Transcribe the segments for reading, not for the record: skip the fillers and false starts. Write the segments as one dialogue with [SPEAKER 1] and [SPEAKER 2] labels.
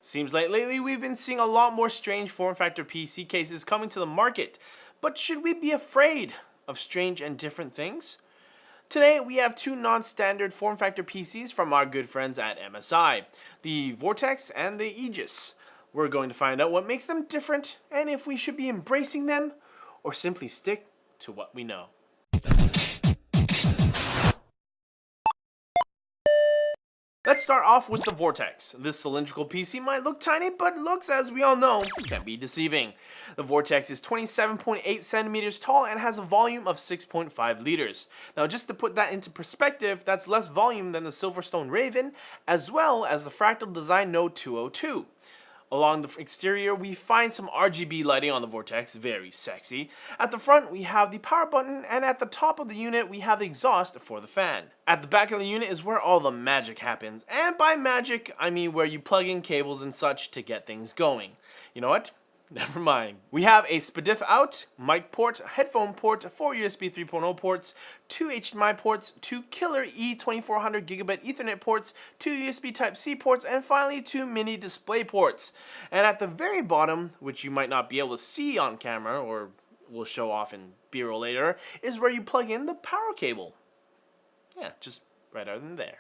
[SPEAKER 1] Seems like lately we've been seeing a lot more strange form factor PC cases coming to the market, but should we be afraid of strange and different things? Today we have two non-standard form factor PCs from our good friends at MSI, the Vortex and the Aegis. We're going to find out what makes them different and if we should be embracing them or simply stick to what we know. Let's start off with the Vortex. This cylindrical PC might look tiny, but looks, as we all know, can be deceiving. The Vortex is 27.8 centimeters tall and has a volume of 6.5 liters. Now, just to put that into perspective, that's less volume than the Silverstone Raven, as well as the Fractal Design Note 202. Along the exterior, we find some RGB lighting on the Vortex, very sexy. At the front, we have the power button, and at the top of the unit, we have the exhaust for the fan. At the back of the unit is where all the magic happens, and by magic, I mean where you plug in cables and such to get things going. You know what? Never mind. We have a SPDIF out, mic port, headphone port, 4 USB 3.0 ports, 2 HDMI ports, 2 killer E2400 gigabit Ethernet ports, 2 USB Type-C ports, and finally 2 mini display ports. And at the very bottom, which you might not be able to see on camera, or we'll show off in B-roll later, is where you plug in the power cable. Yeah, just right out in there.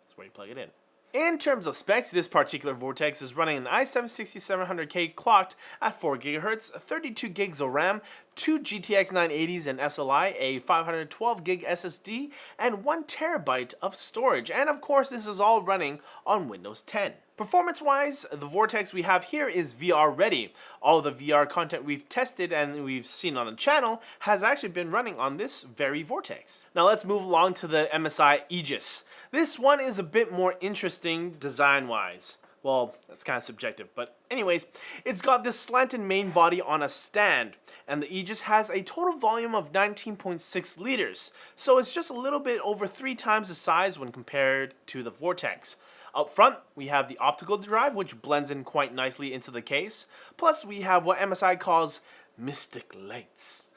[SPEAKER 1] That's where you plug it in. In terms of specs, this particular Vortex is running an i7-6700K clocked at 4 GHz, 32 gigs of RAM, 2 GTX 980s and SLI, a 512 gig SSD, and 1 terabyte of storage. And of course, this is all running on Windows 10. Performance-wise, the Vortex we have here is VR ready. All the VR content we've tested and we've seen on the channel has actually been running on this very Vortex. Now let's move along to the MSI Aegis. This one is a bit more interesting design-wise. Well, that's kind of subjective, but anyways, it's got this slanted main body on a stand, and the Aegis has a total volume of 19.6 liters, so it's just a little bit over 3 times the size when compared to the Vortex. Up front, we have the optical drive, which blends in quite nicely into the case, plus we have what MSI calls mystic lights.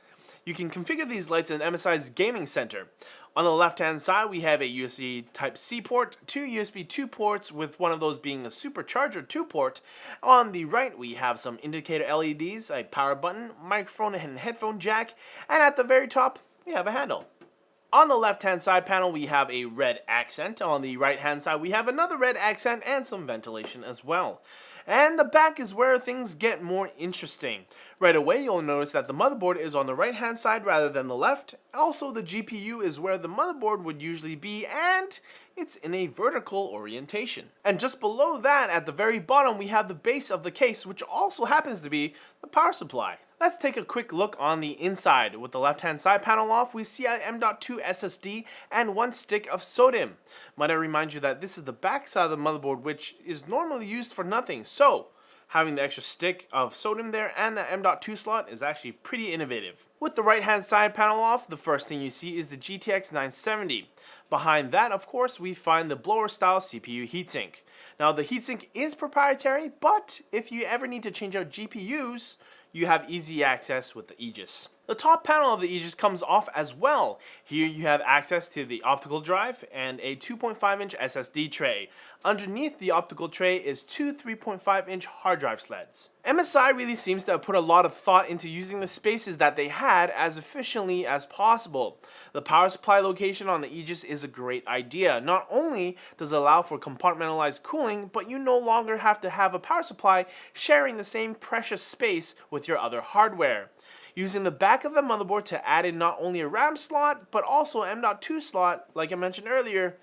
[SPEAKER 1] You can configure these lights in MSI's gaming center. On the left hand side, we have a USB Type-C port, 2 USB 2 ports with one of those being a supercharger 2 port. On the right, we have some indicator LEDs, a power button, microphone and headphone jack, and at the very top, we have a handle. On the left hand side panel, we have a red accent. On the right hand side, we have another red accent and some ventilation as well. And the back is where things get more interesting. Right away, you'll notice that the motherboard is on the right hand side rather than the left. Also, the GPU is where the motherboard would usually be, and it's in a vertical orientation. And just below that, at the very bottom, we have the base of the case, which also happens to be the power supply. Let's take a quick look on the inside. With the left-hand side panel off, we see an M.2 SSD and 1 stick of SODIMM. Might I remind you that this is the back side of the motherboard, which is normally used for nothing. So, having the extra stick of SODIMM there and the M.2 slot is actually pretty innovative. With the right-hand side panel off, the first thing you see is the GTX 970. Behind that, of course, we find the blower-style CPU heatsink. Now, the heatsink is proprietary, but if you ever need to change out GPUs, you have easy access with the Aegis. The top panel of the Aegis comes off as well. Here you have access to the optical drive and a 2.5-inch SSD tray. Underneath the optical tray is 2 3.5-inch hard drive sleds. MSI really seems to have put a lot of thought into using the spaces that they had as efficiently as possible. The power supply location on the Aegis is a great idea. Not only does it allow for compartmentalized cooling, but you no longer have to have a power supply sharing the same precious space with your other hardware. Using the back of the motherboard to add in not only a RAM slot, but also an M.2 slot, like I mentioned earlier,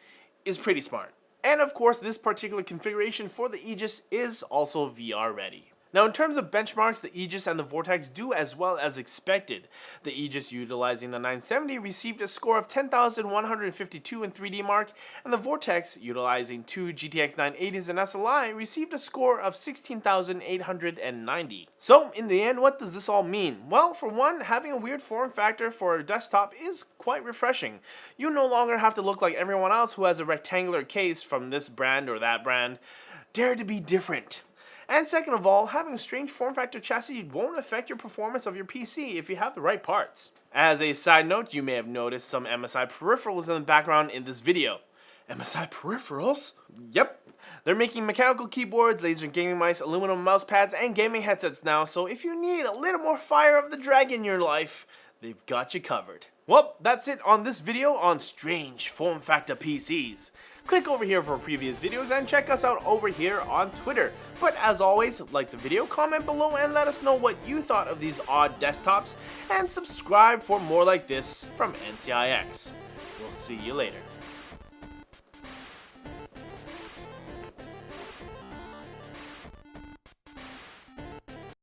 [SPEAKER 1] is pretty smart. And of course, this particular configuration for the Aegis is also VR ready. Now, in terms of benchmarks, the Aegis and the Vortex do as well as expected. The Aegis, utilizing the 970, received a score of 10,152 in 3D Mark, and the Vortex, utilizing 2 GTX 980s and SLI, received a score of 16,890. So, in the end, what does this all mean? Well, for one, having a weird form factor for a desktop is quite refreshing. You no longer have to look like everyone else who has a rectangular case from this brand or that brand. Dare to be different. And second of all, having a strange form factor chassis won't affect your performance of your PC if you have the right parts. As a side note, you may have noticed some MSI peripherals in the background in this video. MSI peripherals? Yep. They're making mechanical keyboards, laser gaming mice, aluminum mouse pads, and gaming headsets now, so if you need a little more fire of the dragon in your life, they've got you covered. Well, that's it on this video on strange form factor PCs. Click over here for previous videos and check us out over here on Twitter. But as always, like the video, comment below and let us know what you thought of these odd desktops, and subscribe for more like this from NCIX. We'll see you later.